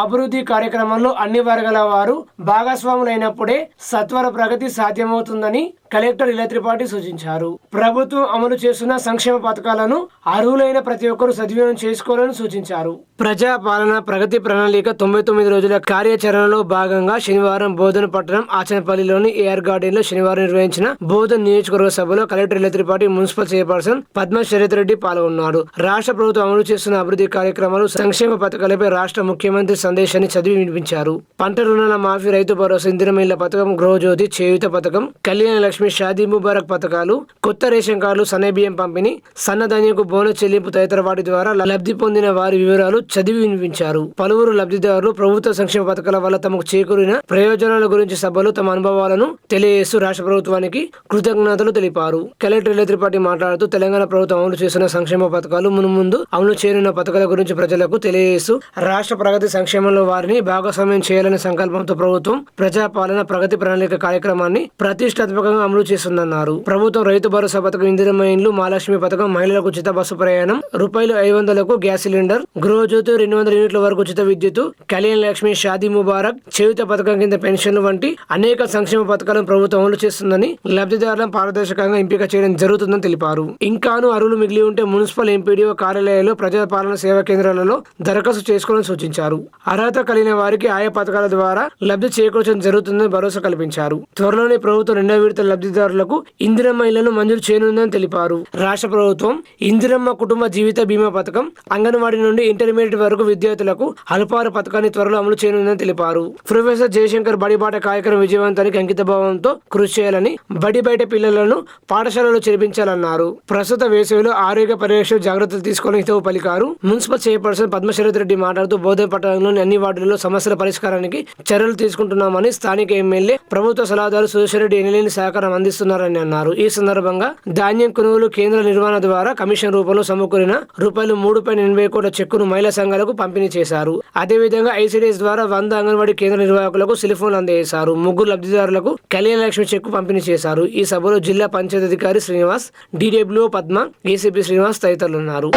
అభివృద్ధి కార్యక్రమంలో అన్ని వర్గాల వారు భాగస్వాములైనప్పుడే సత్వర ప్రగతి సాధ్యమవుతుందని కలెక్టర్ ఇల త్రిపాఠి సూచించారు. ప్రభుత్వం అమలు చేస్తున్న సంక్షేమ పథకాలను అర్హులైన ప్రతి ఒక్కరూ సద్వినియోగం చేసుకోవాలని సూచించారు. ప్రజా పాలన ప్రగతి ప్రణాళిక 99 రోజుల కార్యాచరణలో భాగంగా శనివారం బోధన పట్టణం ఆచనపల్లిలోని ఏఆర్ గార్డెన్ లో శనివారం నిర్వహించిన బోధన నియోజకవర్గ సభలో కలెక్టర్ ఇల త్రిపాఠి, మున్సిపల్ చైర్పర్సన్ పద్మ శరత్ రెడ్డి పాల్గొన్నారు. రాష్ట్ర ప్రభుత్వం అమలు చేస్తున్న అభివృద్ధి కార్యక్రమాలు, సంక్షేమ పథకాలపై రాష్ట్ర ముఖ్యమంత్రి సందేశాన్ని చదివి వినిపించారు. పంట రుణాల మాఫీ, రైతు భరోసా, ఇందిరమ్మ ఇళ్ల పథకం, గృహజ్యోతి, చేయూత పథకం, కళ్యాణ లక్ష్మి, షాదీ ముబారక్ పథకాలు, కొత్త రేషన్ కార్డులు, సన్నబియ్యం పంపిణీ, సన్నధాన్యంకు బోనస్ చెల్లింపు తదితర వాటి ద్వారా లబ్ధి పొందిన వారి వివరాలు చదివి వినిపించారు. పలువురు లబ్ధిదారులు ప్రభుత్వ సంక్షేమ పథకాల వల్ల తమకు చేకూరిన ప్రయోజనాల గురించి సభలో తమ అనుభవాలను తెలియజేస్తూ రాష్ట్ర ప్రభుత్వానికి కృతజ్ఞతలు తెలిపారు. కలెక్టర్ ఇల త్రిపాఠి మాట్లాడుతూ తెలంగాణ ప్రభుత్వం అమలు చేస్తున్న సంక్షేమ పథకాలు, మున్ముందు అమలు చేయనున్న పథకాల గురించి ప్రజలకు తెలియజేస్తూ రాష్ట్ర ప్రగతి సంక్షేమంలో వారిని భాగస్వామ్యం చేయాలనే సంకల్పంతో ప్రభుత్వం ప్రజాపాలన ప్రగతి ప్రణాళిక కార్యక్రమాన్ని ప్రతిష్టాత్మకంగా అమలు చేస్తుందన్నారు. ప్రభుత్వం రైతు భరోసా పథకం, ఇందిరమ్మ ఇండ్లు, మహాలక్ష్మి పథకం, మహిళలకు ఉచిత బస్సు ప్రయాణం, ₹500కు గ్యాస్ సిలిండర్, గృహజ్యోతి 200 యూనిట్ల వరకు ఉచిత విద్యుత్, కళ్యాణ లక్ష్మి, షాదీ ముబారక్, చేయూత పథకం కింద పెన్షన్లు వంటి అనేక సంక్షేమ పథకాలను ప్రభుత్వం అమలు చేస్తుందని, లబ్ధిదారులను పారదర్శకంగా ఎంపిక చేయడం జరుగుతుందని తెలిపారు. ఇంకాను అర్హులు మిగిలి ఉంటే మున్సిపల్, ఎంపీడీఓ కార్యాలయాల్లో, ప్రజాపాలన సేవా కేంద్రాలలో దరఖాస్తు చేసుకోవాలని సూచించారు. అర్హత కలిగిన వారికి ఆయా పథకాల ద్వారా లబ్ధి చేకూర్చడం జరుగుతుందని భరోసా కల్పించారు. త్వరలోనే ప్రభుత్వం 2వ విడత లబ్ధిదారులకు ఇందిరమ్మ ఇళ్లను మంజూరు చేయనుందని తెలిపారు. రాష్ట్ర ప్రభుత్వం ఇందిరమ్మ కుటుంబ జీవిత బీమా పథకం, అంగన్వాడీ నుండి ఇంటర్మీడియట్ వరకు విద్యార్థులకు అల్పాహార పథకాన్ని త్వరలో అమలు చేయనుందని తెలిపారు. ప్రొఫెసర్ జయశంకర్ బడిబాట కార్యక్రమం విజయవంతానికి అంకిత భావంతో కృషి చేయాలని, బడి బయట పిల్లలను పాఠశాలలో చేర్పించాలన్నారు. ప్రస్తుత వేసవిలో ఆరోగ్య పరిరక్షణ జాగ్రత్తలు తీసుకోవాలని హితవు పలికారు. మున్సిపల్ చైర్పర్సన్ పద్మ శరత్ రెడ్డి మాట్లాడుతూ బోధన పట్టణంలోని అన్ని వార్డులలో సమస్యల పరిష్కారానికి చర్యలు తీసుకుంటున్నామని, స్థానిక ఎమ్మెల్యే, ప్రభుత్వ సలహాదారు సుదర్శన్ రెడ్డి ఎనలేని సహకారం అందిస్తున్నారని అన్నారు. ఈ సందర్భంగా ధాన్యం కొనుగోలు కేంద్ర నిర్వహణ ద్వారా కమిషన్ రూపంలో సమకూరిన ₹3.80 కోట్ల చెక్కును మహిళా సంఘాలకు పంపిణీ చేశారు. అదేవిధంగా ఐసిడిఎస్ ద్వారా 100 అంగన్వాడీ కేంద్ర నిర్వాహకులకు సెల్ఫోన్లు అందజేశారు. 3 లబ్ధిదారులకు కళ్యాణ లక్ష్మి చెక్కు పంపిణీ చేశారు. ఈ సభలో జిల్లా పంచాయతీ అధికారి శ్రీనివాస్, డిడబ్ల్యూఓ పద్మ, ఏసీపీ శ్రీనివాస్ తదితరులు ఉన్నారు.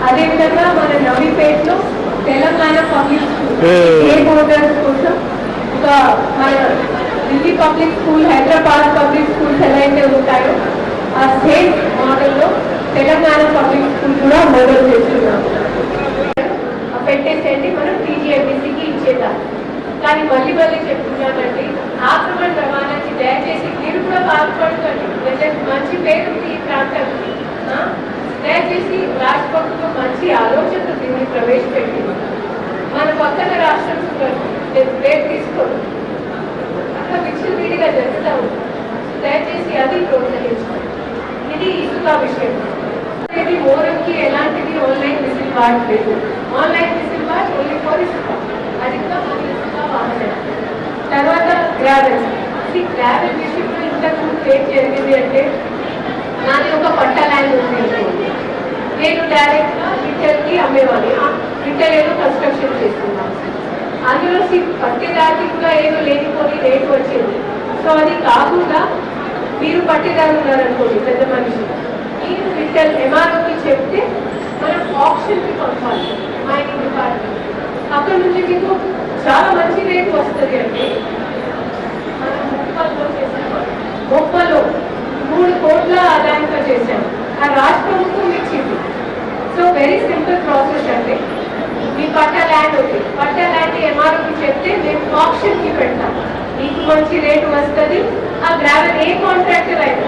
అదేవిధంగా మన నవీపేటలో తెలంగాణ పబ్లిక్ కోసం ఒక మన Delhi public school, Hyderabad public schools ఎలా అయితే ఉంటాయో ఆ సేమ్ మోడల్లో తెలంగాణ పబ్లిక్ స్కూల్ కూడా మోడల్ చేస్తున్నాము. పెట్టేసేయండి, మనం టీజీఎంబీసీకి ఇచ్చేద్దాం. కానీ మళ్ళీ చెప్తున్నానండి, ఆక్రమణ రవాణాకి దయచేసి మీరు కూడా బాధపడుతుంది. మంచి పేరు ఈ ప్రాంతానికి, దయచేసి రాష్ట్ర ప్రభుత్వం మంచి ఆలోచనతో దీన్ని ప్రవేశపెట్టింది. మన పక్కన రాష్ట్రం పేరు తీసుకోండి, అక్కడ విచ్చలవిడిగా జరుగుతూ ఉంది. దయచేసి అది ప్రోత్సహించుకోండి. ఇది ఇసుక విషయం. ఇది మోరంకి ఎలాంటిది ఆన్లైన్ విసిల్బాట్ లేదు. ఆన్లైన్ విసిల్బాట్ ఓన్లీ ఫర్ ఇసుక, అది కూడా మన ఇసుక వాహనం. తర్వాత గ్రావెల్, ఈ గ్రావెల్ విషయంలో ఇంతకుముందు ఏం జరిగింది అంటే, నాది ఒక పట్ట ల్యాండ్ ఉంది, నేను డైరెక్ట్గా రిటైల్కి అమ్మేవాడిని. రిటైల్ ఏదో కన్స్ట్రక్షన్ చేస్తున్నాను, అందులో పట్టేదారికి కూడా ఏదో లేనిపోని రేటు వచ్చింది. సో అది కాకుండా మీరు పట్టేదారు ఉన్నారనుకోండి, పెద్ద మనిషి, మీరు రిటైల్ ఎంఆర్ఓకి చెప్తే మనం ఆప్షన్కి పంపాలి మైనింగ్ డిపార్ట్మెంట్. అక్కడ నుంచి మీకు చాలా మంచి రేటు వస్తుంది. అంటే మనం ముప్పలో 3 కోట్ల ఆదాయంతో చేశాము. ఆ రాష్ట్ర ప్రభుత్వం ఇచ్చింది. సో వెరీ సింపుల్ ప్రాసెస్ అండి. మీ పట్ట ల్యాండ్ ఉంది, పట్ట ల్యాండ్ ఎంఆర్ఓకి చెప్తే మేము ఆప్షన్కి పెడతాం, మీకు మంచి రేటు వస్తుంది. ఆ గ్రావెల్ ఏ కాంట్రాక్టర్ అయినా,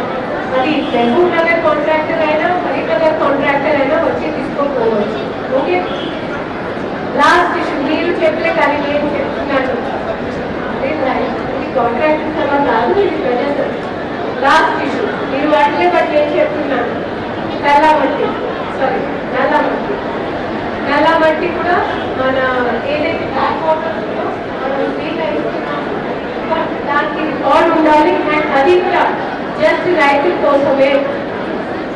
అది బెంగళూరు నగర్ కాంట్రాక్టర్ అయినా, కరీంనగర్ కాంట్రాక్టర్ అయినా వచ్చి తీసుకోకపోవచ్చు. ఓకే, లాస్ట్ ఇష్యూ మీరు చెప్పలే కానీ నేను చెప్తున్నాను, ఇది కాంట్రాక్టర్ సభ కాదు, ఇది ప్రజలు. లాస్ట్ ఇష్యూ మీరు వాటిలే బట్టి నేను చెప్తున్నాను, నల్ల మట్టి కూడా మన ఏదైతే బ్యాక్ వాటర్ ఉందో మనం ఫ్రీగా ఇస్తున్నాము, దానికి రికార్డ్ ఉండాలి. అండ్ అది కూడా జస్ట్ రైతుల కోసమే.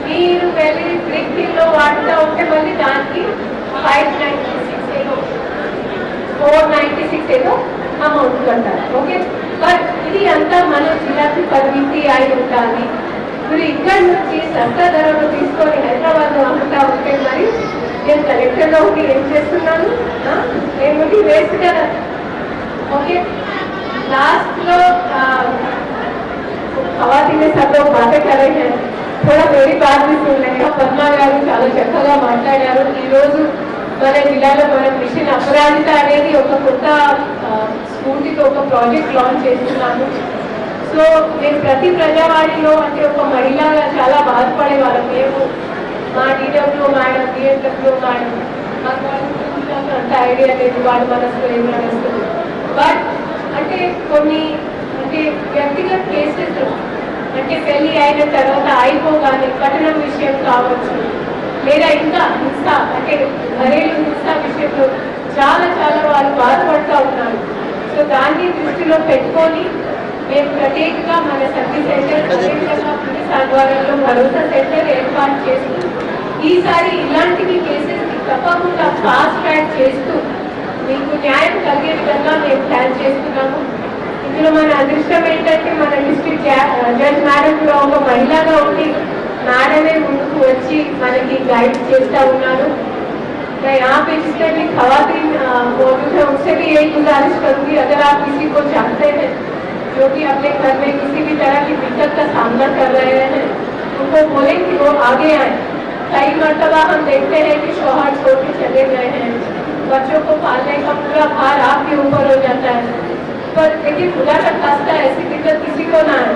మీరు వెళ్ళి బ్రిక్ లో వాడుతూ ఉంటే మళ్ళీ దానికి 596 ఏదో 496 ఏదో అమౌంట్ కట్టాలి. ఓకే, బట్ ఇది అంతా మన జిల్లాకి పరిమితి అయి ఉండాలి. మీరు ఇక్కడ నుంచి సస్తా ధరలు తీసుకొని హైదరాబాద్లో అమ్ముతా ఉంటే మరి నేను కలెక్టర్లో ఉండి ఏం చేస్తున్నాను? నేను వేస్ట్ కదా. ओके, लास्ट लो खवातीने सब लोग बातें कर रहे हैं, थोड़ा मेरी बात भी सुन रहे हैं. పద్మా గారు చాలా చక్కగా మాట్లాడారు. ఈరోజు మన జిల్లాలో మనం మిషన్ అపరాధిత అనేది ఒక కొత్త స్ఫూర్తితో ఒక ప్రాజెక్ట్ లాంచ్ చేస్తున్నాము. సో నేను ప్రతి ప్రజావాణిలో అంటే ఒక మహిళగా చాలా బాధపడే వాళ్ళం. మేము మా DW మేడం, DSW మేడం మాకు అంత ఐడియా లేదు వాళ్ళ మనసులో ఏం నడుస్తుంది. బట్ అంటే కొన్ని అంటే వ్యక్తిగత కేసెస్ అంటే పెళ్లి అయిన తర్వాత అయిపోగానే కఠినం విషయం కావచ్చు, లేదా ఇంకా హింస అంటే ఘరేలు హింస విషయంలో చాలా చాలా వాళ్ళు బాధపడుతూ ఉన్నారు. సో దాన్ని దృష్టిలో పెట్టుకొని మేము ప్రత్యేకంగా మన సర్వీస్ సెంటర్ ప్రత్యేకంగా పోలీస్ ఆధ్వర్యంలో భరోసా సెంటర్ ఏర్పాటు చేస్తూ ఈసారి ఇలాంటివి కేసెస్ తప్పకుండా ఫాస్ట్ ట్రాక్ చేస్తూ మీకు న్యాయం కలిగే విధంగా మేము ప్లాన్ చేస్తున్నాము. ఇందులో మన అదృష్టం ఏంటంటే మన డిస్ట్రిక్ట్ జడ్జ్ మేడం కూడా ఒక మహిళగా ఉండి మేడమే ముందుకు వచ్చి మనకి गाइड చేస్తూ ఉన్నారు. मैं यहाँ पे जितने भी खवातीन मौजूद है उनसे भी यही गुजारिश करूँगी, अगर आप किसी को जानते हैं जो कि अपने घर में किसी भी तरह की दिक्कत का सामना कर रहे हैं, उनको बोलें कि वो आगे आए. कई मरतबा हम देखते हैं कि शौहर छोड़ के चले गए हैं, बच्चों को पालने का पूरा भार आपके ऊपर हो जाता है. पर लेकिन खुदा का खास्ता ऐसी दिक्कत किसी को ना है.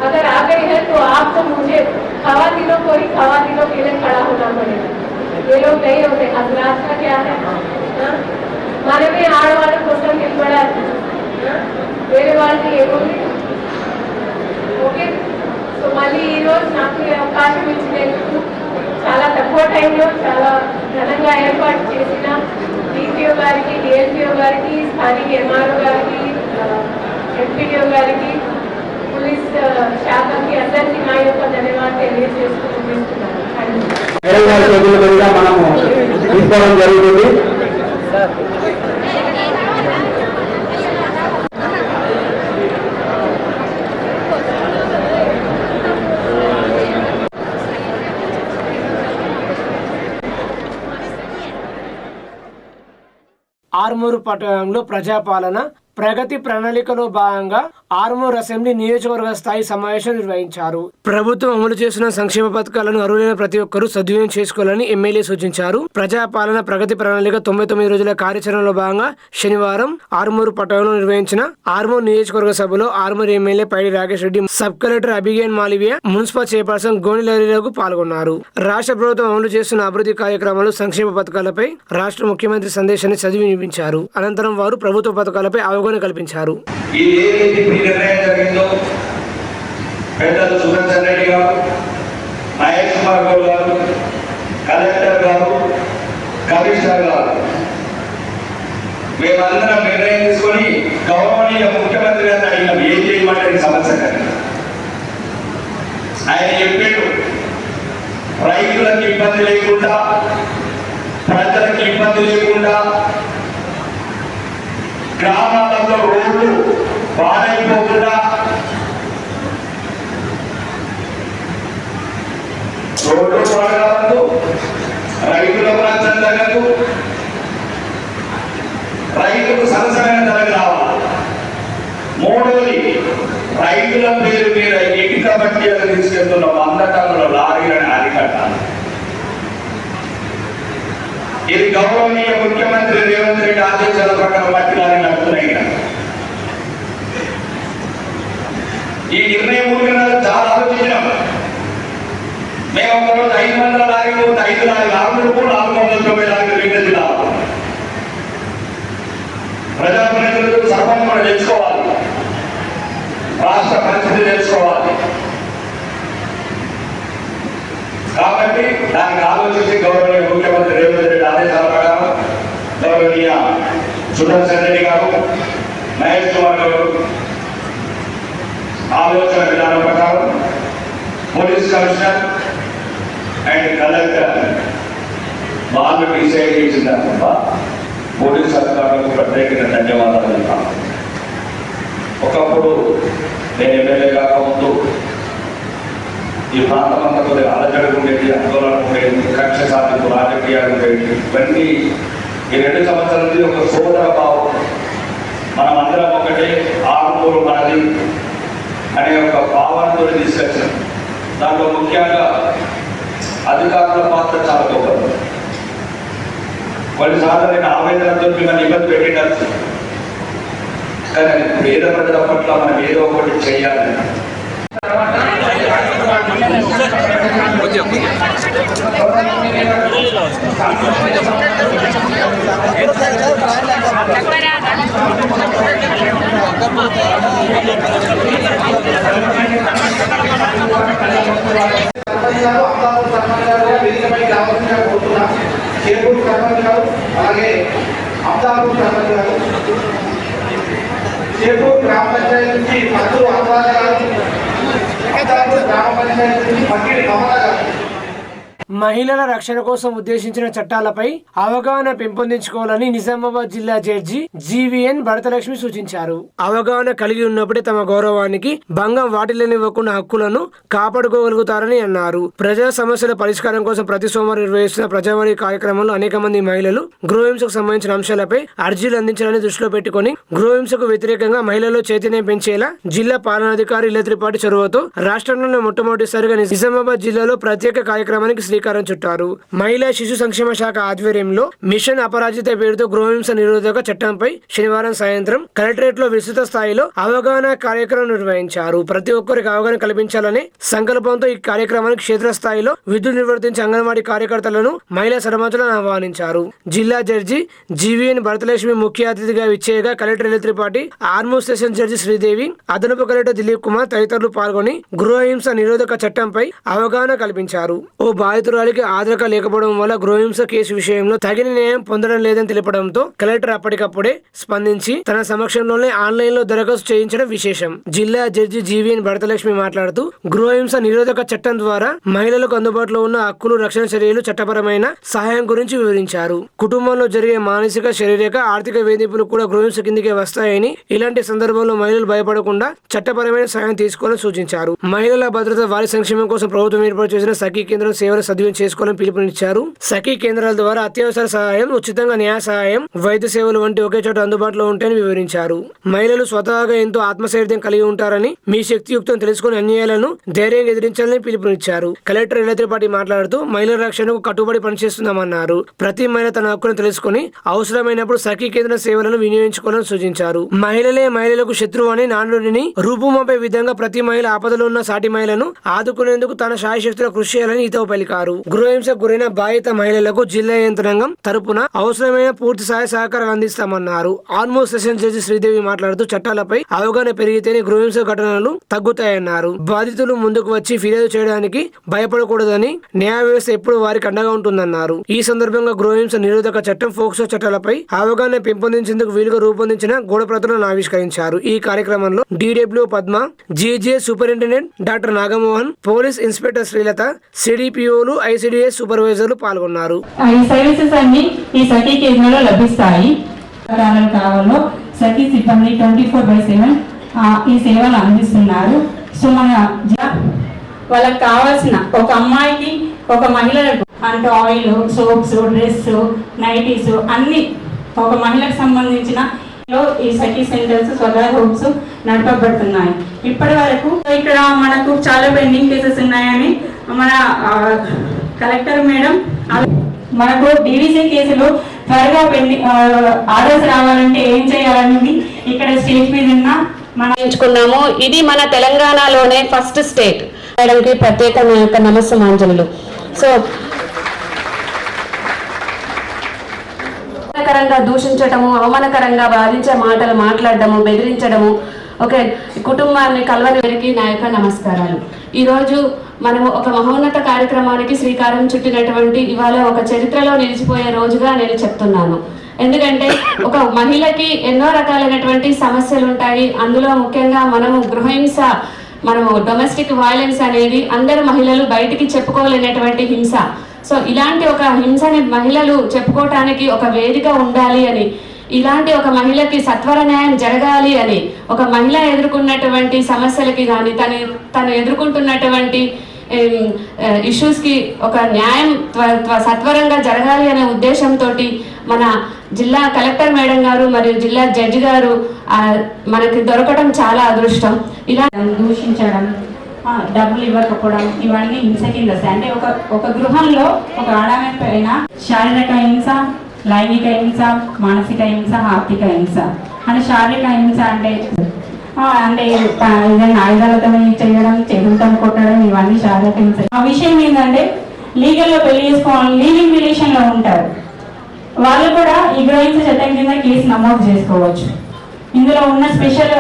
अगर आ गई है तो आपको मुझे खवातीनों को ही खवातीनों के लिए खड़ा होना पड़ेगा. ये लोग नहीं होते. हजरात का क्या है, మనమే ఆడవాళ్ళ కోసం నిలబడాలి, వేరే వాళ్ళని ఏముంది. ఓకే, సో మళ్ళీ ఈరోజు నాకు ఈ అవకాశం ఇచ్చినందుకు చాలా తక్కువ టైంలో చాలా ఘనంగా ఏర్పాటు చేసిన DPO గారికి, DSPO గారికి, స్థానిక MRO గారికి, MPDO గారికి, పోలీస్ శాఖకి అందరికీ నా యొక్క ధన్యవాదాలు తెలియజేస్తూ ముగిస్తున్నాను. మనము తీసుకోవడం జరుగుతుంది. ఆర్మూరు పట్టణంలో ప్రజాపాలన ప్రగతి ప్రణాళికలో భాగంగా ఆర్మూర్ అసెంబ్లీ నియోజకవర్గ స్థాయి సమావేశం నిర్వహించారు. ప్రభుత్వం అమలు చేస్తున్న సంక్షేమ పథకాలను అర్హులైన ప్రతి ఒక్కరూ సద్వినియోగం చేసుకోవాలని ఎమ్మెల్యే సూచించారు. ప్రజాపాలన ప్రగతి ప్రణాళిక 99 రోజుల కార్యాచరణలో భాగంగా శనివారం ఆర్మూరు పట్టణంలో నిర్వహించిన ఆర్మూర్ నియోజకవర్గ సభలో Armoor MLA Paidi Rakesh Reddy, sub collector Abhigyan Malviya, municipal chairperson గోనిలరిలకు పాల్గొన్నారు. రాష్ట్ర ప్రభుత్వం అమలు చేస్తున్న అభివృద్ధి కార్యక్రమాలు, సంక్షేమ పథకాలపై రాష్ట్ర ముఖ్యమంత్రి సందేశాన్ని చదివి వినిపించారు. అనంతరం వారు ప్రభుత్వ పథకాలపై అవగాహన కల్పించారు. పెద్దలు సుదర్శన్ రెడ్డి గారు, మహేష్ కుమార్ గౌడ్ గారు, కలెక్టర్ గారు, కమిషనర్ గారు, మేమందరం నిర్ణయం తీసుకొని గౌరవనీయ ముఖ్యమంత్రి గారిని అడిగినాం ఏం చేయమంటే సమస్య కానీ ఆయన చెప్పాడు రైతులకు ఇబ్బంది లేకుండా, ప్రజలకు ఇబ్బంది లేకుండా, గ్రామాలలో రోడ్లు పాడైపోకుండా, రోడ్లు పాడవద్దు, రైతులకు నష్టం జరగదు, రైతులకు సరసమైన ధరకు రావాలి. మూడవది, రైతుల పేరు మీద ఇటుక బట్టీలు తీసుకెళ్తున్న 100 టన్నుల లారీలను అరికట్టాలి. ఇది గౌరవనీయ ముఖ్యమంత్రి రేవంత్ రెడ్డి ఆదేశాల ప్రకారం మట్టి లారీలు నడుపుతున్నాయి. ఈ నిర్ణయం ఊరికన్నా చాలా ఆలోచించినాం. మేము ఒకరోజు 500 లారీలు 5 లారీలు 490 లారీలు వింటది ప్రజాప్రతినిధులు సర్వం కూడా తెలుసుకోవాలి, రాష్ట్ర పరిస్థితి తెలుసుకోవాలి. కాబట్టి దానికి ఆలోచించి గౌరవనీయ ముఖ్యమంత్రి రేవంత్ రెడ్డి ఆదేశాల ప్రకారం గౌరవనీయ సుదర్శన్ రెడ్డి గారు, మహేష్ కుమార్ గారు ఆలోచన విధానం ప్రకారం పోలీస్ కమిషనర్ అండ్ కలెక్టర్ వాళ్ళు డిసైడ్ చేసిన తర్వాత పోలీస్ అధికారులకు ప్రత్యేకంగా ధన్యవాదాలు చెప్తాను. ఒకప్పుడు నేను ఎమ్మెల్యే కాకముందు ఈ ప్రాంతం అంతా కొద్దిగా అలజడి ఉండేది, ఆందోళన ఉండేది, కక్ష సాధింపు రాజకీయాలు ఉండేవి. ఇవన్నీ ఈ 2 సంవత్సరాల నుంచి ఒక సోదర భావం, మనం అందరం ఒకటే, ఆరుమూరు మనది అనే ఒక భావనతో తీసుకొచ్చాం. దాంట్లో ముఖ్యంగా అధికారుల పాత్ర చాలా గొప్పది. కొన్నిసార్లు నేను ఆవేదనతో మిమ్మల్ని ఇబ్బంది పెట్టిండచ్చు, కానీ పేద ప్రజల పట్ల మనం ఏదో ఒకటి చేయాలి. అలాగే అబ్దాపూర్ సర్పంచ్ గారు, చేపూర్ గ్రామ పంచాయతీ నుంచి పత్తూరు అనురాధ గారు, అబ్దాపూర్ గ్రామ పంచాయతీ నుంచి పక్కిడి కమల గారు. మహిళల రక్షణ కోసం ఉద్దేశించిన చట్టాలపై అవగాహన పెంపొందించుకోవాలని నిజామాబాద్ జిల్లా జడ్జి జీవీఎన్ భరతలక్ష్మి సూచించారు. అవగాహన కలిగి ఉన్నప్పుడే తమ గౌరవానికి భంగం వాటిల్లనివ్వకుండా హక్కులను కాపాడుకోగలుగుతారని అన్నారు. ప్రజా సమస్యల పరిష్కారం కోసం ప్రతి సోమవారం నిర్వహిస్తున్న ప్రజావాణి కార్యక్రమంలో అనేక మంది మహిళలు గృహహింసకు సంబంధించిన అంశాలపై అర్జీలు అందించాలని దృష్టిలో పెట్టుకుని గృహహింసకు వ్యతిరేకంగా మహిళల్లో చైతన్యం పెంచేలా జిల్లా పాలనాధికారి ఇలత్రిపాటి చొరవతో రాష్ట్రంలోనే మొట్టమొదటిసారిగా నిజామాబాద్ జిల్లాలో ప్రత్యేక కార్యక్రమానికి శ్రీకారం చుట్టారు. మహిళా శిశు సంక్షేమ శాఖ ఆధ్వర్యంలో మిషన్ అపరాజిత పేరుతో గృహహింస నిరోధక చట్టంపై శనివారం సాయంత్రం కలెక్టరేట్ లో విస్తృత స్థాయిలో అవగాహన కార్యక్రమం నిర్వహించారు. ప్రతి ఒక్కరికి అవగాహన కల్పించాలనే సంకల్పంతో ఈ కార్యక్రమానికి క్షేత్రస్థాయిలో విధులు నిర్వర్తించే అంగన్వాడీ కార్యకర్తలను మహిళా సర్పంచులను ఆహ్వానించారు. జిల్లా జడ్జి జీవీఎన్ భరతలక్ష్మి ముఖ్య అతిథిగా విచ్చేయగా collector Ila Tripathi, Armoor session judge Sridevi, అదనపు కలెక్టర్ దిలీప్ కుమార్ తదితరులు పాల్గొని గృహహింస నిరోధక చట్టంపై అవగాహన కల్పించారు. ఓ బాధితురాలికి ఆధార్ కార్డు లేకపోవడం వల్ల గృహహింస కేసు విషయంలో తగిన న్యాయం పొందడం లేదని తెలపడంతో కలెక్టర్ అప్పటికప్పుడే స్పందించి తన సమక్షంలోనే ఆన్లైన్ లో దరఖాస్తు చేయించడం విశేషం. జిల్లా జడ్జి జీవీఎన్ భరతలక్ష్మి మాట్లాడుతూ గృహహింస నిరోధక చట్టం ద్వారా మహిళలకు అందుబాటులో ఉన్న హక్కులు, రక్షణ చర్యలు, చట్టపరమైన సహాయం గురించి వివరించారు. కుటుంబంలో జరిగే మానసిక, శారీరక, ఆర్థిక వేధింపులు కూడా గృహహింస కిందికే వస్తాయని, ఇలాంటి సందర్భంలో మహిళలు భయపడకుండా చట్టపరమైన సహాయం తీసుకోవాలని సూచించారు. మహిళల భద్రత, వారి సంక్షేమం కోసం ప్రభుత్వం ఏర్పాటు చేసిన సఖీ కేంద్రం సేవలు సద్వినియోగం చేసుకోవాలని పిలుపునిచ్చారు. సఖీ కేంద్రాల ద్వారా అత్యవసర సహాయం, ఉచితంగా న్యాయ సహాయం, వైద్య సేవలు వంటి ఒకే చోట అందుబాటులో ఉంటాయని వివరించారు. మహిళలు స్వతహాగా ఎంతో ఆత్మస్థైర్యం కలిగి ఉంటారని, మీ శక్తియుక్తం తెలుసుకుని అన్యాయాలను ధైర్యంగా ఎదిరించాలని పిలుపునిచ్చారు. కలెక్టర్ ఇలత్రిపాటి మాట్లాడుతూ మహిళల రక్షణకు కట్టుబడి పనిచేస్తున్నామన్నారు. ప్రతి మహిళ తన హక్కును తెలుసుకుని అవసరమైనప్పుడు సఖీ కేంద్ర సేవలను వినియోగించుకోవాలని సూచించారు. మహిళలే మహిళలకు శత్రువు అనే నానుడిని రూపుమాపే విధంగా ప్రతి మహిళ ఆపదలో ఉన్న సాటి మహిళను ఆదుకునేందుకు తన శాయశక్తిలో కృషి చేయాలని హితవు పలికారు. గృహహింసకు గురైన బాధిత మహిళలకు జిల్లా యంత్రాంగం తరపున అవసరమైన పూర్తి సహాయ సహకారాలు అందిస్తామన్నారు. ఆర్మూర్ సెషన్ జడ్జి శ్రీదేవి మాట్లాడుతూ చట్టాలపై అవగాహన పెరిగితేనే గృహహింస ఘటనలు తగ్గుతాయన్నారు. బాధితులు ముందుకు వచ్చి ఫిర్యాదు చేయడానికి భయపడకూడదని, న్యాయ వ్యవస్థ ఎప్పుడు వారికి అండగా ఉంటుందన్నారు. ఈ సందర్భంగా గృహహింస నిరోధక చట్టం, ఫోక్సో చట్టాలపై అవగాహన పెంపొందించేందుకు వీలుగా రూపొందించిన గోడప్రతులను ఆవిష్కరించారు. ఈ కార్యక్రమంలో DW Padma, GJ superintendent doctor Nagamohan, police inspector Srilatha, సిడిపిఓలు, ఐసిడిఎస్ సూపర్వైజర్లు పాల్గొన్నారు. ఈ సర్వీసెస్ అన్ని ఈ సఖీ కేంద్రంలో లభిస్తాయి. కావాలో సఖీ సిబ్బంది 24/7 ఈ సేవలు అందిస్తున్నారు. సో మన వాళ్ళకి కావాల్సిన ఒక అమ్మాయికి, ఒక మహిళలకు అంటే ఆయిల్, సోప్స్, డ్రెస్, నైటీస్ అన్ని ఒక మహిళకు సంబంధించిన ఈ సఖీ సెంటర్స్, స్వదా హోమ్స్ నడపబడుతున్నాయి. ఇప్పటి వరకు ఇక్కడ మనకు చాలా పెండింగ్ కేసెస్ ఉన్నాయని మన కలెక్టర్ మేడం, మనకు డివిజన్ కేసులు త్వరగా ఆర్డర్స్ రావాలంటే ఏం చేయాలనేది ఇక్కడ స్టేజ్ మీద ఉన్న మనం ఎంచుకున్నాము. ఇది మన తెలంగాణలోనే ఫస్ట్ స్టేట్. మేడంకి ప్రత్యేక నమస్సుమాంజలు. సో అవమానకరంగా దూషించటము, అవమానకరంగా బాధించే మాటలు మాట్లాడటము, బెదిరించడము, ఓకే, కుటుంబాన్ని కలవరికి నా యొక్క నమస్కారాలు. ఈరోజు మనము ఒక మహోన్నత కార్యక్రమానికి శ్రీకారం చుట్టినటువంటి ఇవాళ ఒక చరిత్రలో నిలిచిపోయే రోజుగా నేను చెప్తున్నాను. ఎందుకంటే ఒక మహిళకి ఎన్నో రకాలైనటువంటి సమస్యలు ఉంటాయి. అందులో ముఖ్యంగా మనము డొమెస్టిక్ వైలెన్స్ అనేది అందరు మహిళలు బయటికి చెప్పుకోలేనటువంటి హింస. సో ఇలాంటి ఒక హింసని మహిళలు చెప్పుకోవటానికి ఒక వేదిక ఉండాలి అని, ఇలాంటి ఒక మహిళకి సత్వర న్యాయం జరగాలి అని, ఒక మహిళ ఎదుర్కొన్నటువంటి సమస్యలకి కానీ తను ఎదుర్కొంటున్నటువంటి ఇష్యూస్కి ఒక న్యాయం సత్వరంగా జరగాలి అనే ఉద్దేశంతో మన జిల్లా కలెక్టర్ మేడం గారు మరియు జిల్లా జడ్జి గారు మనకి దొరకడం చాలా అదృష్టం. ఇలా దూషించడం, డబ్బులు ఇవ్వకపోవడం ఇవన్నీ హింస కింద వస్తాయి. అంటే ఒక గృహంలో ఒక ఆడమే పైన శారీరక హింస, లైంగిక హింస, మానసిక హింస, ఆర్థిక హింస. అంటే శారీరక హింస అంటే ఏదైనా ఆయుధాలతో చేయడం, చెగులతో కొట్టడం, ఇవన్నీ శారీరక హింస. ఆ విషయం ఏంటంటే లీగల్లో పెళ్లి చేసుకోవాలి, లీవింగ్ రిలేషన్ లో ఉంటారు, వాళ్ళు కూడా ఈ గృహహింస చట్టం కింద కేసు నమోదు చేసుకోవచ్చు. ఇందులో ఉన్న స్పెషల్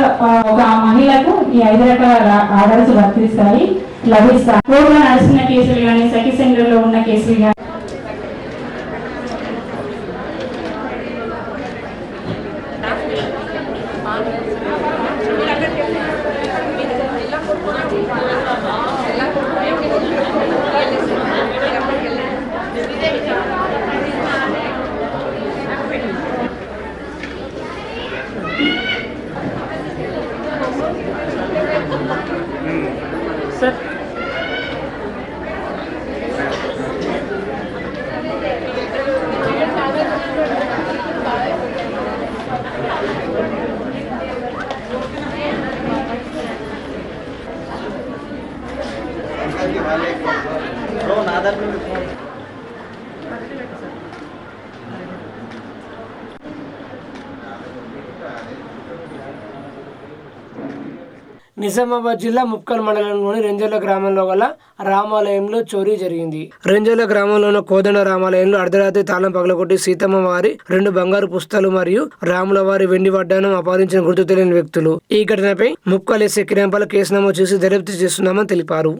ఒక మహిళకు ఈ 5 రకాల ఆర్డర్స్ వర్తిస్తాయి, లభిస్తాయి. కోర్టులో నడుస్తున్న కేసులు కానీ, సఖీ సెంటర్లో ఉన్న కేసులు కానీ, నిజామాబాద్ జిల్లా ముప్కల్ మండలంలోని రెంజర్ల గ్రామంలో గల రామాలయంలో చోరీ జరిగింది. రెంజర్ల గ్రామంలోని కోదండ రామాలయంలో అర్ధరాత్రి తాళం పగలగొట్టి సీతమ్మ వారి 2 బంగారు పుస్తకాలు మరియు రాముల వారి వెండి వడ్డానం అపహరించిన గుర్తు తెలియని వ్యక్తులు. ఈ ఘటనపై ముప్కల్ ఎస్ఐ కిరంపల కేసు నమోదు చేసి దర్యాప్తు చేస్తున్నామని తెలిపారు.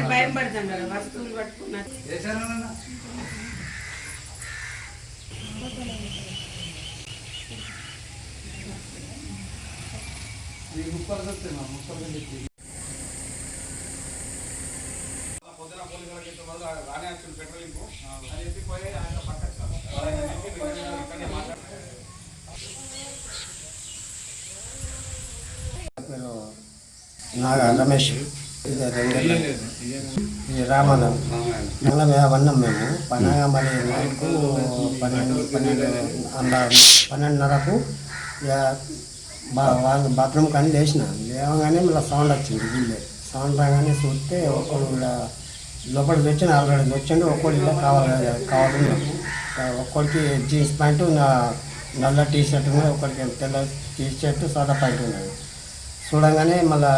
భయం పడుతున్నారు వస్తువులు పట్టుకున్నారు. నాగా రమేష్, ఇది రామాలయం అలా అన్నాం మేము. పండగ మరి నైట్కు 12:30కు వాళ్ళు బాత్రూమ్ కానీ లేవగానే మళ్ళీ సౌండ్ వచ్చింది. గిల్లే సౌండ్ రాగానే చూస్తే ఒకళ్ళు లోపలికి వచ్చి ఆల్రెడీ వచ్చిండు. ఒక్కడి ఇలా కావాలి ఒక్కడికి జీన్స్ ప్యాంటు, నల్ల టీ షర్ట్ ఉన్నది, ఒకరికి తెల్ల టీ షర్టు, సాదా ప్యాంట్ ఉన్నది. చూడంగానే మళ్ళీ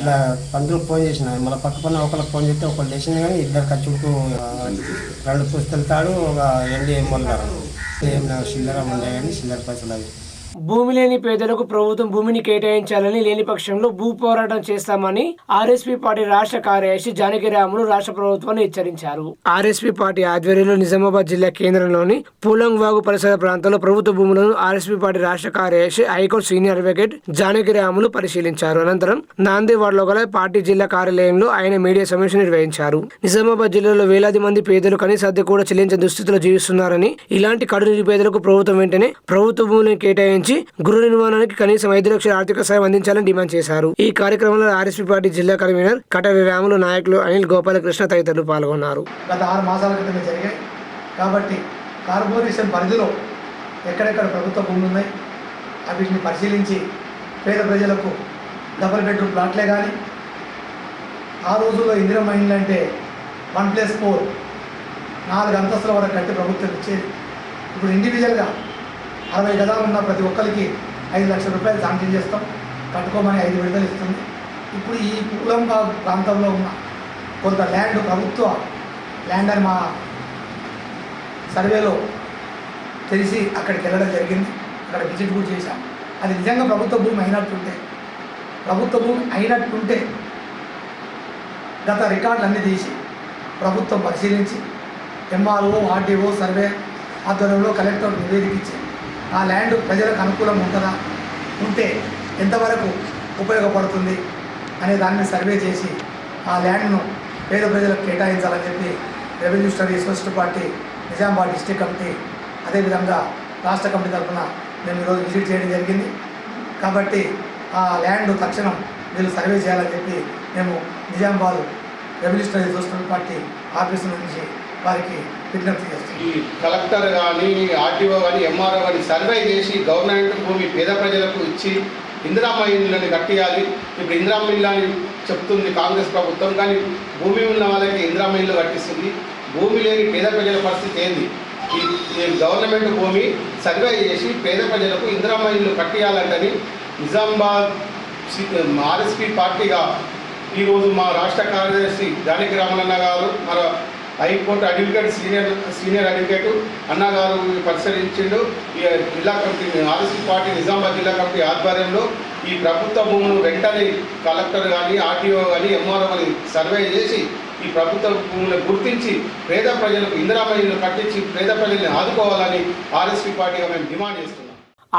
ఇలా పంతులకు ఫోన్ చేసిన, మళ్ళీ పక్క పన్న ఒకళ్ళకి ఫోన్ చేస్తే ఒకళ్ళు చేసింది. కానీ 2 ఖర్చులకు 2 పుస్తకాలు, ఒక ఎండి మొదలరా ఏమైనా చిల్లర ఉండే కానీ చిల్లర పైసలు అవి. భూమి లేని పేదలకు ప్రభుత్వం భూమిని కేటాయించాలని, లేని పక్షంలో భూ పోరాటం చేస్తామని ఆర్ఎస్పీ పార్టీ రాష్ట్ర కార్యదర్శి జానకిరాములు రాష్ట్ర ప్రభుత్వాన్ని హెచ్చరించారు. ఆర్ఎస్పీ పార్టీ ఆధ్వర్యంలో నిజామాబాద్ జిల్లా కేంద్రంలోని పూలంగ్ వాగు పరిసర ప్రాంతాల్లో ప్రభుత్వ భూములను ఆర్ఎస్పీ పార్టీ రాష్ట్ర కార్యదర్శి హైకోర్టు సీనియర్ అడ్వకేట్ జానకిరాములు పరిశీలించారు. అనంతరం నాందేవాడలో గల పార్టీ జిల్లా కార్యాలయంలో ఆయన మీడియా సమావేశం నిర్వహించారు. నిజామాబాద్ జిల్లాలో వేలాది మంది పేదలు కనీస అద్దె కూడా చెల్లించే దుస్థితిలో జీవిస్తున్నారని, ఇలాంటి కడు నిరుపేదలకు ప్రభుత్వం వెంటనే ప్రభుత్వ భూములను కేటాయించి గృహ నిర్మాణానికి కనీసం 5 లక్షల ఆర్థిక సాయం అందించాలని డిమాండ్ చేశారు. ఈ కార్యక్రమంలో ఆర్ఎస్పీ పార్టీ జిల్లా కన్వీనర్ కటవి రాములు, నాయకులు అనిల్, గోపాలకృష్ణ తదితరులు పాల్గొన్నారు. గత 6 మాసాల క్రితమే జరిగాయి. కాబట్టి కార్పొరేషన్ పరిధిలో ఎక్కడెక్కడ ప్రభుత్వ భూములు ఉన్నాయి వీటిని పరిశీలించి పేద ప్రజలకు డబుల్ బెడ్రూమ్ ప్లాట్లే కానీ, ఆ రోజుల్లో ఇందిరమ్మ ఇండ్లు అంటే 1+4 4 అంతస్తుల వరకు కట్టి ప్రభుత్వం ఇచ్చేది. ఇప్పుడు ఇండివిజువల్గా 60 గదాలు ఉన్న ప్రతి ఒక్కరికి 5 లక్షల రూపాయలు శాంక్షన్ చేస్తాం, కట్టుకోమని 5 విడతలు ఇస్తుంది. ఇప్పుడు ఈ పూలంబాగ్ ప్రాంతంలో ఉన్న కొంత ల్యాండ్ ప్రభుత్వ ల్యాండ్ అని మా సర్వేలో తెలిసి అక్కడికి వెళ్ళడం జరిగింది. అక్కడ విజిట్ కూడా చేశాం. అది నిజంగా ప్రభుత్వ భూమి అయినట్టుంటే గత రికార్డులు అన్నీ తీసి ప్రభుత్వం పరిశీలించి ఎంఆర్ఓ ఆర్డీఓ సర్వే ఆధ్వర్యంలో కలెక్టర్ నివేదిక ఇచ్చి ఆ ల్యాండ్ ప్రజలకు అనుకూలంగా ఉంటుందా, ఉంటే ఎంతవరకు ఉపయోగపడుతుంది అనే దాన్ని సర్వే చేసి ఆ ల్యాండ్ను పేద ప్రజలకు కేటాయించాలని చెప్పి revenue studies first party Nizamabad district committee అదేవిధంగా రాష్ట్ర కమిటీ తరఫున మేము ఈరోజు విజిట్ చేయడం జరిగింది. కాబట్టి ఆ ల్యాండ్ తక్షణం వీళ్ళు సర్వే చేయాలని చెప్పి మేము Nizamabad revenue studies first party office నుంచి వారికి విజ్ఞప్తి చేస్తాం. ఈ కలెక్టర్ కానీ ఆర్టీఓ కానీ ఎంఆర్ఓ కానీ సర్వే చేసి గవర్నమెంట్ భూమి పేద ప్రజలకు ఇచ్చి ఇందిరమ్మ ఇళ్ళని కట్టియాలి. ఇప్పుడు ఇందిరమ్మ ఇల్లు అని చెప్తుంది కాంగ్రెస్ ప్రభుత్వం, కానీ భూమి ఉన్న వాళ్ళకి ఇందిరమ్మ ఇల్లు కట్టిస్తుంది. భూమి లేని పేద ప్రజల పరిస్థితి ఏంది? ఈ గవర్నమెంట్ భూమి సర్వే చేసి పేద ప్రజలకు ఇందిరమ్మ ఇల్లు కట్టియాలంటని నిజామాబాద్ ఆర్ఎస్పీ పార్టీగా ఈరోజు మా రాష్ట్ర కార్యదర్శి జానకి రామన్న గారు, మన హైకోర్టు అడ్వకేట్ సీనియర్ అడ్వకేటు అన్నగారు పరిశీలించిండు. ఈ జిల్లా కమిటీ ఆర్ఎస్పీ పార్టీ నిజామాబాద్ జిల్లా కమిటీ ఆధ్వర్యంలో ఈ ప్రభుత్వ భూములు వెంటనే కలెక్టర్ కానీ ఆర్టీఓ కానీ ఎంఆర్ఓ కానీ సర్వే చేసి ఈ ప్రభుత్వ భూములను గుర్తించి పేద ప్రజలకు ఇందిరమ్మ ఇల్లు కట్టించి పేద ప్రజల్ని ఆదుకోవాలని ఆర్ఎస్పీ పార్టీగా మేము డిమాండ్ చేస్తున్నాం.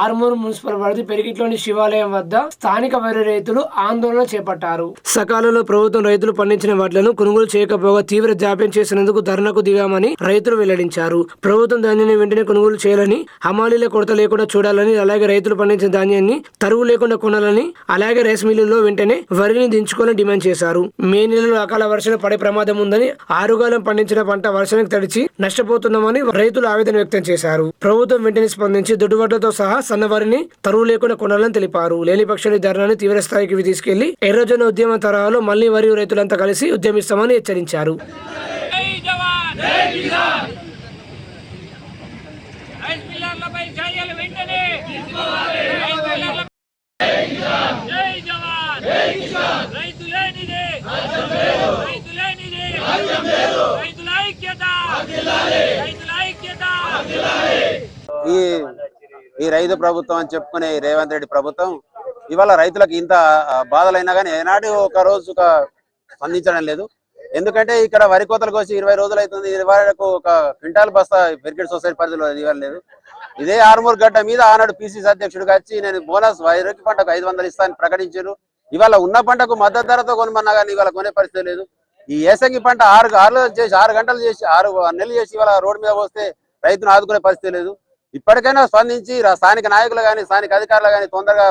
ఆర్మూరు మున్సిపల్ పరిధి పెరిగిట్లోని శివాలయం వద్ద స్థానిక వరి రైతులు ఆందోళన చేపట్టారు. సకాలంలో ప్రభుత్వం రైతులు పండించిన వడ్లను కొనుగోలు చేయకపోగా తీవ్ర జాప్యం చేసినందుకు ధర్నాకు దిగామని రైతులు వెల్లడించారు. ప్రభుత్వం ధాన్యాన్ని వెంటనే కొనుగోలు చేయాలని, హమాలీల కొరత లేకుండా చూడాలని, అలాగే రైతులు పండించిన ధాన్యాన్ని తరువు లేకుండా కొనాలని, అలాగే రైస్ మిల్లుల్లో వెంటనే వరిని దించుకోవాలని డిమాండ్ చేశారు. మే నెలలో అకాల వర్షాలు పడే ప్రమాదం ఉందని, ఆరుగాలం పండించిన పంట వర్షానికి తడిచి నష్టపోతున్నామని రైతులు ఆవేదన వ్యక్తం చేశారు. ప్రభుత్వం వెంటనే స్పందించి దొడ్డువడ్లతో సహా సన్నవారిని తరువు లేకుండా కొనాలని తెలిపారు. లేని పక్షాన్ని ధర్నాన్ని తీవ్ర స్థాయికి తీసుకెళ్లి ఎర్రజొన్న ఉద్యమ తరహాలో మళ్లీ వరి రైతులంతా కలిసి ఉద్యమిస్తామని హెచ్చరించారు. ఈ రైతు ప్రభుత్వం అని చెప్పుకునే రేవంత్ రెడ్డి ప్రభుత్వం ఇవాళ రైతులకు ఇంత బాధలైనా కానీ ఏనాడు ఒక రోజు స్పందించడం లేదు. ఎందుకంటే ఇక్కడ వరి కోతలు కోసి 20 రోజులు అవుతుంది, ఇది వరకు ఒక క్వింటాల్ బస్తా పెరికెట్ సొసైటీ పరిధిలో ఇవ్వడం లేదు. ఇదే ఆర్మూర్ గడ్డ మీద ఆనాడు పిసిసి అధ్యక్షుడిగా వచ్చి నేను బోనస్ వరికి పంటకు 500 ఇస్తానని ప్రకటించారు. ఇవాళ ఉన్న పంటకు మద్దతు ధరతో కొనమన్నా కానీ ఇవాళ కొనే పరిస్థితి లేదు. ఈ ఏసంగి పంట 6 గంటలు చేసి 6 నెలలు చేసి ఇవాళ రోడ్డు మీద పోస్తే రైతును ఆదుకునే పరిస్థితి లేదు. ఇప్పటికైనా స్పందించి స్థానిక నాయకులు కానీ స్థానిక అధికారులు కానీ తొందరగా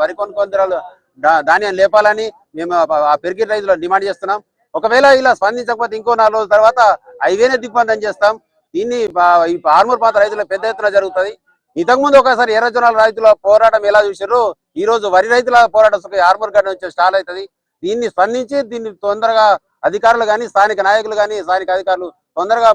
వరి కొనుగోలు ధాన్యం లేపాలని మేము ఆ పెరిగి రైతులు డిమాండ్ చేస్తున్నాం. ఒకవేళ ఇలా స్పందించకపోతే ఇంకో 4 రోజుల తర్వాత హైవేనే దిగ్బంధం చేస్తాం. దీన్ని ఈ ఆర్మూర్ ప్రాంత రైతులకు పెద్ద ఎత్తున జరుగుతుంది. ఇంతకుముందు ఒకసారి ఎర్రజొన్నల రైతుల పోరాటం ఎలా చూసారు, ఈ రోజు వరి రైతుల పోరాటం ఆర్మూర్ గడ్డ నుంచి స్టార్ట్ అవుతుంది. దీన్ని స్పందించి దీన్ని తొందరగా అధికారులు కానీ స్థానిక నాయకులు కానీ స్థానిక అధికారులు తొందరగా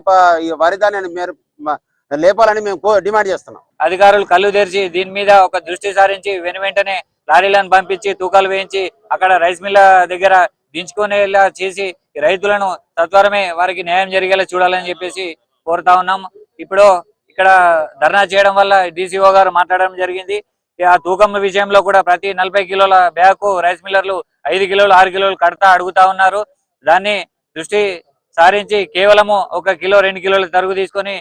ఈ వరి ధాన్యాన్ని లేపాలని మేము డిమాండ్ చేస్తున్నాం. అధికారులు కళ్ళు తెరిచి దీని మీద ఒక దృష్టి సారించి వెంటనే లారీలను పంపించి తూకాలు వేయించి అక్కడ రైస్ మిల్ల దగ్గర దించుకునేలా చేసి రైతులను సత్వరమే వారికి న్యాయం జరిగేలా చూడాలని చెప్పేసి కోరుతా ఉన్నాం. ఇప్పుడు ఇక్కడ ధర్నా చేయడం వల్ల డిసిఓ గారు మాట్లాడడం జరిగింది. ఆ తూకం విషయంలో కూడా ప్రతి 40 కిలోల బ్యాగ్ రైస్ మిల్లర్లు 5 కిలోలు 6 కిలోలు కడతా అడుగుతా ఉన్నారు. దాన్ని దృష్టి సారించి కేవలము 1 కిలో 2 కిలోల తరుగు తీసుకొని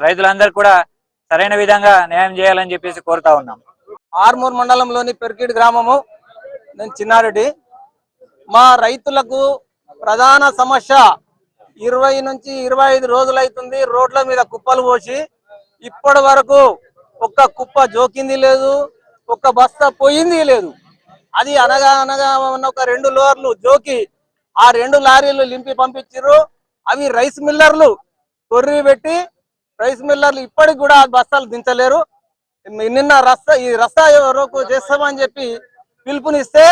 రైతులందరూ కూడా సరైన విధంగా న్యాయం చేయాలని చెప్పేసి కోరుతా ఉన్నాం. ఆర్మూర్ మండలంలోని పెరికిడ్ గ్రామము, నేను చిన్నారెడ్డి. మా రైతులకు ప్రధాన సమస్య 20 నుంచి 25 రోజులు అవుతుంది రోడ్ల మీద కుప్పలు పోసి ఇప్పటి వరకు ఒక్క కుప్ప జోకింది లేదు, ఒక్క బస్తా పోయింది లేదు. అది అనగా ఒక 2 లోర్లు జోకి ఆ 2 లారీలు లింపి పంపించారు. అవి రైస్ మిల్లర్లు కొర్రి పెట్టి రైస్ మిల్లర్లు ఇప్పటికి కూడా ఆ బస్తాలు దించలేరు. నిన్న ఈ రస్తా వరకు చేస్తామని చెప్పి పిలుపునిస్తే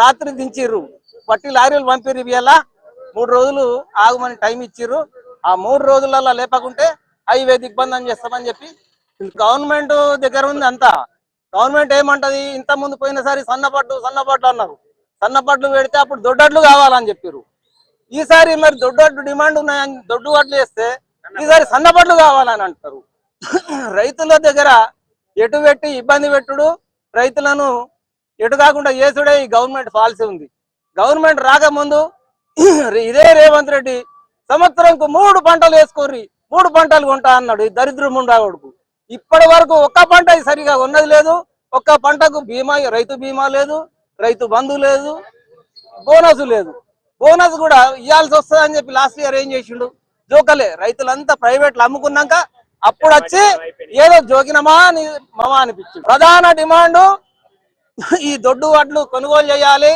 రాత్రి దించిర్రు. పట్టి లారీలు పంపిర్రు. ఇవాళ 3 రోజులు ఆగమని టైం ఇచ్చిర్రు. ఆ 3 రోజులలో లేపకుంటే హైవే దిగ్బంధం చేస్తామని చెప్పి గవర్నమెంట్ దగ్గర ఉంది అంతా. గవర్నమెంట్ ఏమంటది, ఇంత ముందు పోయినసారి సన్నపడ్లు అన్నారు. సన్నపడ్లు పెడితే అప్పుడు దొడ్డడ్లు కావాలని చెప్పారు. ఈసారి మరి దొడ్డడ్లు డిమాండ్ ఉన్నాయని దొడ్డు వడ్లు వేస్తే ఈసారి సన్నపడ్లు కావాలని అంటారు. రైతుల దగ్గర ఎటు పెట్టి ఇబ్బంది పెట్టుడు, రైతులను ఎటు కాకుండా చేసుడే ఈ గవర్నమెంట్ పాలసీ ఉంది. గవర్నమెంట్ రాకముందు ఇదే రేవంత్ రెడ్డి సంవత్సరంకు 3 పంటలు వేసుకోర్రి, 3 పంటలు కొంటా అన్నాడు ఈ దరిద్రముండా కొడుకు. ఇప్పటి వరకు ఒక్క పంట సరిగా ఉన్నది లేదు, ఒక్క పంటకు బీమా, రైతు బీమా లేదు, రైతు బంధు లేదు, బోనస్ లేదు. బోనస్ కూడా ఇవ్వాల్సి వస్తుంది అని చెప్పి లాస్ట్ ఇయర్ ఏం చేసిండు? జోకలే. రైతులంతా ప్రైవేట్లు అమ్ముకున్నాక అప్పుడు వచ్చి ఏదో జోకినమా అని మమా అనిపించింది. ప్రధాన డిమాండ్ ఈ దొడ్డు వడ్లు కొనుగోలు చేయాలి.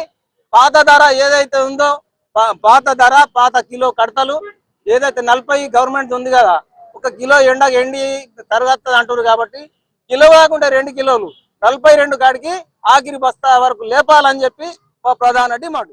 పాత ధర ఏదైతే ఉందో, పాత ధర, పాత కిలో కడతలు ఏదైతే 40 గవర్నమెంట్ ఉంది కదా, 1 కిలో ఎండి తరగతి అంటారు కాబట్టి కిలో కాకుండా 2 కిలోలు 42 కాడికి ఆఖరి బస్తా వరకు లేపాలని చెప్పి ప్రధాన డిమాండ్.